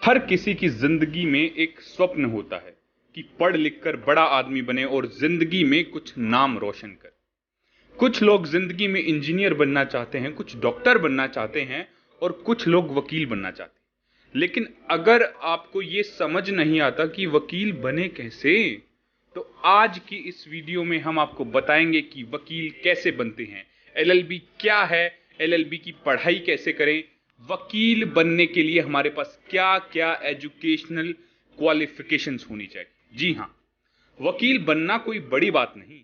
हर किसी की जिंदगी में एक स्वप्न होता है कि पढ़ लिख कर बड़ा आदमी बने और जिंदगी में कुछ नाम रोशन कर। कुछ लोग जिंदगी में इंजीनियर बनना चाहते हैं, कुछ डॉक्टर बनना चाहते हैं और कुछ लोग वकील बनना चाहते हैं। लेकिन अगर आपको यह समझ नहीं आता कि वकील बने कैसे, तो आज की इस वीडियो में हम आपको बताएंगे कि वकील कैसे बनते हैं, एलएलबी क्या है, एलएलबी की पढ़ाई कैसे करें, वकील बनने के लिए हमारे पास क्या क्या एजुकेशनल क्वालिफिकेशंस होनी चाहिए। जी हां, वकील बनना कोई बड़ी बात नहीं,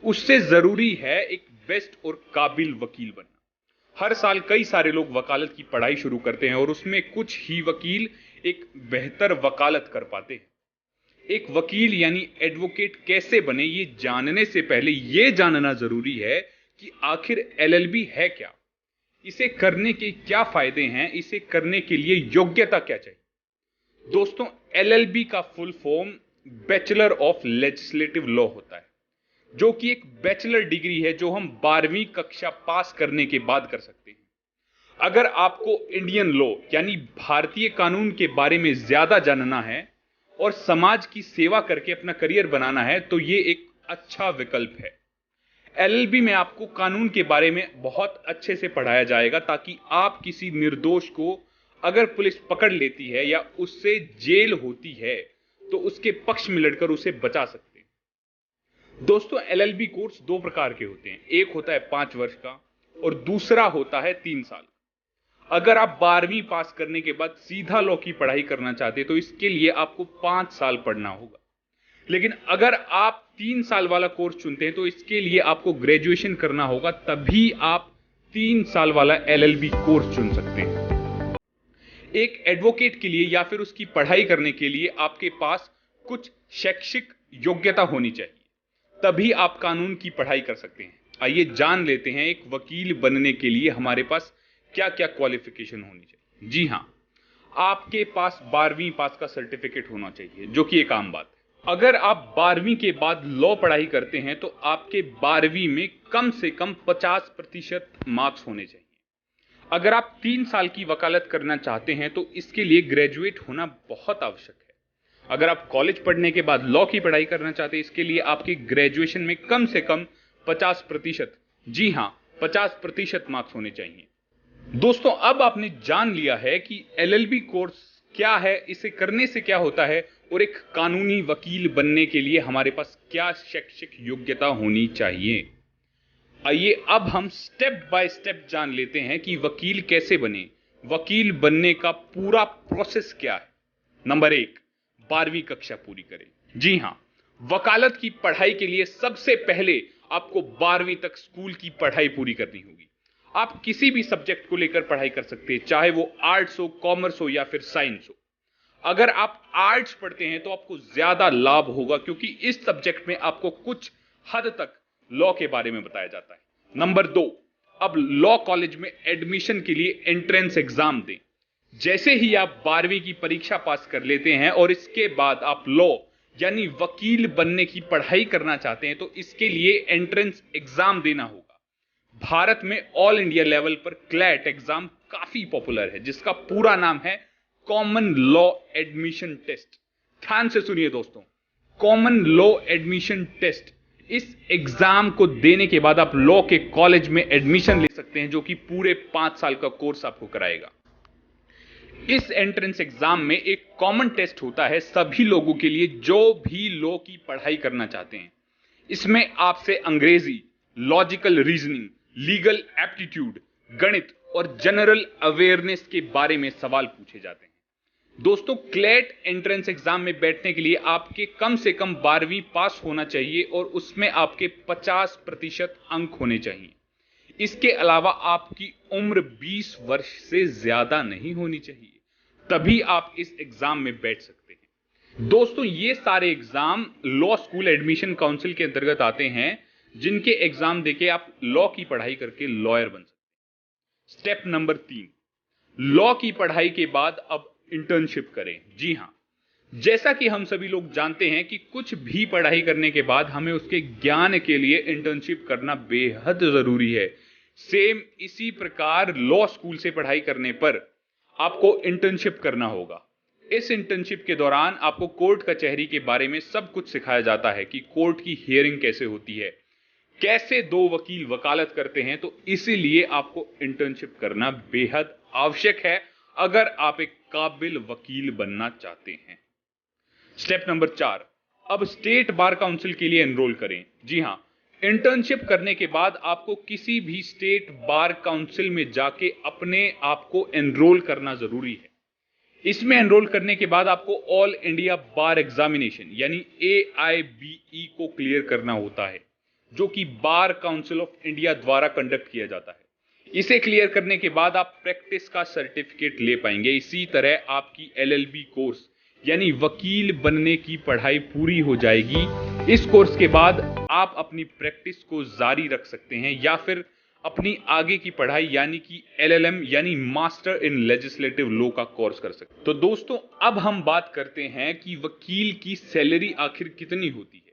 उससे जरूरी है एक बेस्ट और काबिल वकील बनना। हर साल कई सारे लोग वकालत की पढ़ाई शुरू करते हैं और उसमें कुछ ही वकील एक बेहतर वकालत कर पाते हैं। एक वकील यानी एडवोकेट कैसे बने, ये जानने से पहले यह जानना जरूरी है कि आखिर एलएलबी है क्या, इसे करने के क्या फायदे हैं, इसे करने के लिए योग्यता क्या चाहिए। दोस्तों, एलएलबी का full form bachelor of legislative law होता है, जो कि एक बैचलर डिग्री है जो हम 12वीं कक्षा पास करने के बाद कर सकते हैं। अगर आपको इंडियन लॉ यानी भारतीय कानून के बारे में ज्यादा जानना है और समाज की सेवा करके अपना करियर बनाना है, तो यह एक अच्छा विकल्प है। एलएलबी में आपको कानून के बारे में बहुत अच्छे से पढ़ाया जाएगा ताकि आप किसी निर्दोष को अगर पुलिस पकड़ लेती है या उससे जेल होती है तो उसके पक्ष में लड़कर उसे बचा सकते हैं। दोस्तों, एलएलबी कोर्स दो प्रकार के होते हैं, एक होता है 5 वर्ष का और दूसरा होता है 3 साल। अगर आप 12वीं पास करने के बाद सीधा लॉ की पढ़ाई करना चाहते हैं तो इसके लिए आपको 5 साल पढ़ना होगा। लेकिन अगर आप 3 साल वाला कोर्स चुनते हैं तो इसके लिए आपको ग्रेजुएशन करना होगा, तभी आप 3 साल वाला एलएलबी कोर्स चुन सकते हैं। एक एडवोकेट के लिए या फिर उसकी पढ़ाई करने के लिए आपके पास कुछ शैक्षिक योग्यता होनी चाहिए, तभी आप कानून की पढ़ाई कर सकते हैं। आइए जान लेते हैं एक वकील बनने के लिए हमारे पास क्या क्या क्वालिफिकेशन होनी चाहिए। जी हां, आपके पास 12वीं पास का सर्टिफिकेट होना चाहिए, जो कि एक आम बात है। अगर आप 12वीं के बाद लॉ पढ़ाई करते हैं तो आपके 12वीं में कम से कम 50% मार्क्स होने चाहिए। अगर आप 3 साल की वकालत करना चाहते हैं तो इसके लिए ग्रेजुएट होना बहुत आवश्यक है। अगर आप कॉलेज पढ़ने के बाद लॉ की पढ़ाई करना चाहते हैं, इसके लिए आपके ग्रेजुएशन में कम से कम 50%, जी हां 50% मार्क्स होने चाहिए। दोस्तों, अब आपने जान लिया है कि एलएलबी कोर्स क्या है, इसे करने से क्या होता है और एक कानूनी वकील बनने के लिए हमारे पास क्या शैक्षिक योग्यता होनी चाहिए। आइए अब हम स्टेप बाय स्टेप जान लेते हैं कि वकील कैसे बने, वकील बनने का पूरा प्रोसेस क्या है। नंबर 1, 12वीं कक्षा पूरी करें। जी हां, वकालत की पढ़ाई के लिए सबसे पहले आपको 12वीं तक स्कूल की पढ़ाई पूरी करनी होगी। आप किसी भी सब्जेक्ट को लेकर पढ़ाई कर सकते हैं, चाहे वो आर्ट्स हो, कॉमर्स हो या फिर साइंस हो। अगर आप आर्ट्स पढ़ते हैं तो आपको ज्यादा लाभ होगा, क्योंकि इस सब्जेक्ट में आपको कुछ हद तक लॉ के बारे में बताया जाता है। नंबर 2, अब लॉ कॉलेज में एडमिशन के लिए एंट्रेंस एग्जाम दें। जैसे ही आप 12वीं की परीक्षा पास कर लेते हैं और इसके बाद आप लॉ यानी वकील बनने की पढ़ाई करना चाहते हैं तो इसके लिए एंट्रेंस एग्जाम देना होगा। भारत में ऑल इंडिया लेवल पर क्लैट एग्जाम काफी पॉपुलर है, जिसका पूरा नाम है कॉमन लॉ एडमिशन टेस्ट। ध्यान से सुनिए दोस्तों, कॉमन लॉ एडमिशन टेस्ट। इस एग्जाम को देने के बाद आप लॉ के कॉलेज में एडमिशन ले सकते हैं, जो कि पूरे 5 साल का कोर्स आपको कराएगा। इस एंट्रेंस एग्जाम में एक कॉमन टेस्ट होता है सभी लोगों के लिए जो भी लॉ की पढ़ाई करना चाहते हैं। इसमें आपसे अंग्रेजी, लॉजिकल रीजनिंग, लीगल एप्टीट्यूड, गणित और जनरल अवेयरनेस के बारे में सवाल पूछे जाते हैं। दोस्तों, क्लैट एंट्रेंस एग्जाम में बैठने के लिए आपके कम से कम 12वीं पास होना चाहिए और उसमें आपके 50% अंक होने चाहिए। इसके अलावा आपकी उम्र 20 वर्ष से ज्यादा नहीं होनी चाहिए, तभी आप इस एग्जाम में बैठ सकते हैं। दोस्तों, ये सारे exam law school admission council के अंतर्गत आते हैं, जिनके एग्जाम देके आप लॉ की पढ़ाई करके लॉयर बन सकते हैं। स्टेप नंबर 3, लॉ की पढ़ाई के बाद अब इंटर्नशिप करें। जी हां, जैसा कि हम सभी लोग जानते हैं कि कुछ भी पढ़ाई करने के बाद हमें उसके ज्ञान के लिए इंटर्नशिप करना बेहद जरूरी है। सेम इसी प्रकार लॉ स्कूल से पढ़ाई करने पर आपको इंटर्नशिप करना होगा। इस इंटर्नशिप के दौरान आपको कोर्ट कचहरी के बारे में सब कुछ सिखाया जाता है कि कोर्ट की हियरिंग कैसे होती है, कैसे दो वकील वकालत करते हैं। तो इसीलिए आपको इंटर्नशिप करना बेहद आवश्यक है अगर आप एक काबिल वकील बनना चाहते हैं। स्टेप नंबर 4, अब स्टेट बार काउंसिल के लिए एनरोल करें। जी हां, इंटर्नशिप करने के बाद आपको किसी भी स्टेट बार काउंसिल में जाके अपने आप को एनरोल करना जरूरी है। इसमें एनरोल करने के बाद आपको ऑल इंडिया बार एग्जामिनेशन यानी AIBE को क्लियर करना होता है, जो कि बार काउंसिल ऑफ इंडिया द्वारा कंडक्ट किया जाता है। इसे क्लियर करने के बाद आप प्रैक्टिस का सर्टिफिकेट ले पाएंगे। इसी तरह आपकी LLB कोर्स यानी वकील बनने की पढ़ाई पूरी हो जाएगी। इस कोर्स के बाद आप अपनी प्रैक्टिस को जारी रख सकते हैं या फिर अपनी आगे की पढ़ाई यानी कि LLM यानी मास्टर इन लेजिस्लेटिव लॉ का कोर्स कर सकते हैं। तो दोस्तों, अब हम बात करते हैं कि वकील की सैलरी आखिर कितनी होती है।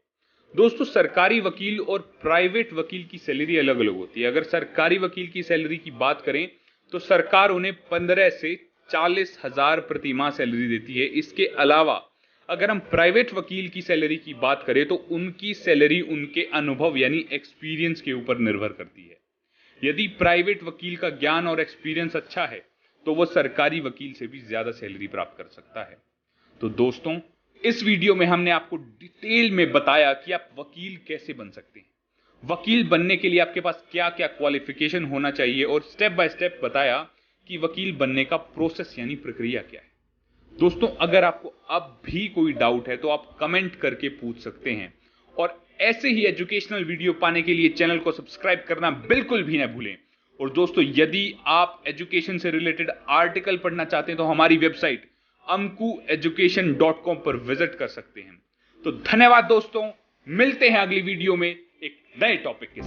दोस्तों, सरकारी वकील और प्राइवेट वकील की सैलरी अलग अलग होती है। अगर सरकारी वकील की सैलरी की बात करें तो सरकार उन्हें 15 से 40 हजार प्रति माह सैलरी देती है। इसके अलावा अगर हम प्राइवेट वकील की सैलरी की बात करें तो उनकी सैलरी उनके अनुभव यानी एक्सपीरियंस के ऊपर निर्भर करती है। यदि प्राइवेट वकील का ज्ञान और एक्सपीरियंस अच्छा है तो वह सरकारी वकील से भी ज्यादा सैलरी प्राप्त कर सकता है। तो दोस्तों, इस वीडियो में हमने आपको डिटेल में बताया कि आप वकील कैसे बन सकते हैं, वकील बनने के लिए आपके पास क्या क्या क्वालिफिकेशन होना चाहिए, और स्टेप बाय स्टेप बताया कि वकील बनने का प्रोसेस यानी प्रक्रिया क्या है। दोस्तों, अगर आपको अब भी कोई डाउट है तो आप कमेंट करके पूछ सकते हैं, और ऐसे ही एजुकेशनल वीडियो पाने के लिए चैनल को सब्सक्राइब करना बिल्कुल भी ना भूलें। और दोस्तों, यदि आप एजुकेशन से रिलेटेड आर्टिकल पढ़ना चाहते हैं तो हमारी वेबसाइट amkueducation.com पर विजिट कर सकते हैं। तो धन्यवाद दोस्तों, मिलते हैं अगली वीडियो में एक नए टॉपिक के साथ।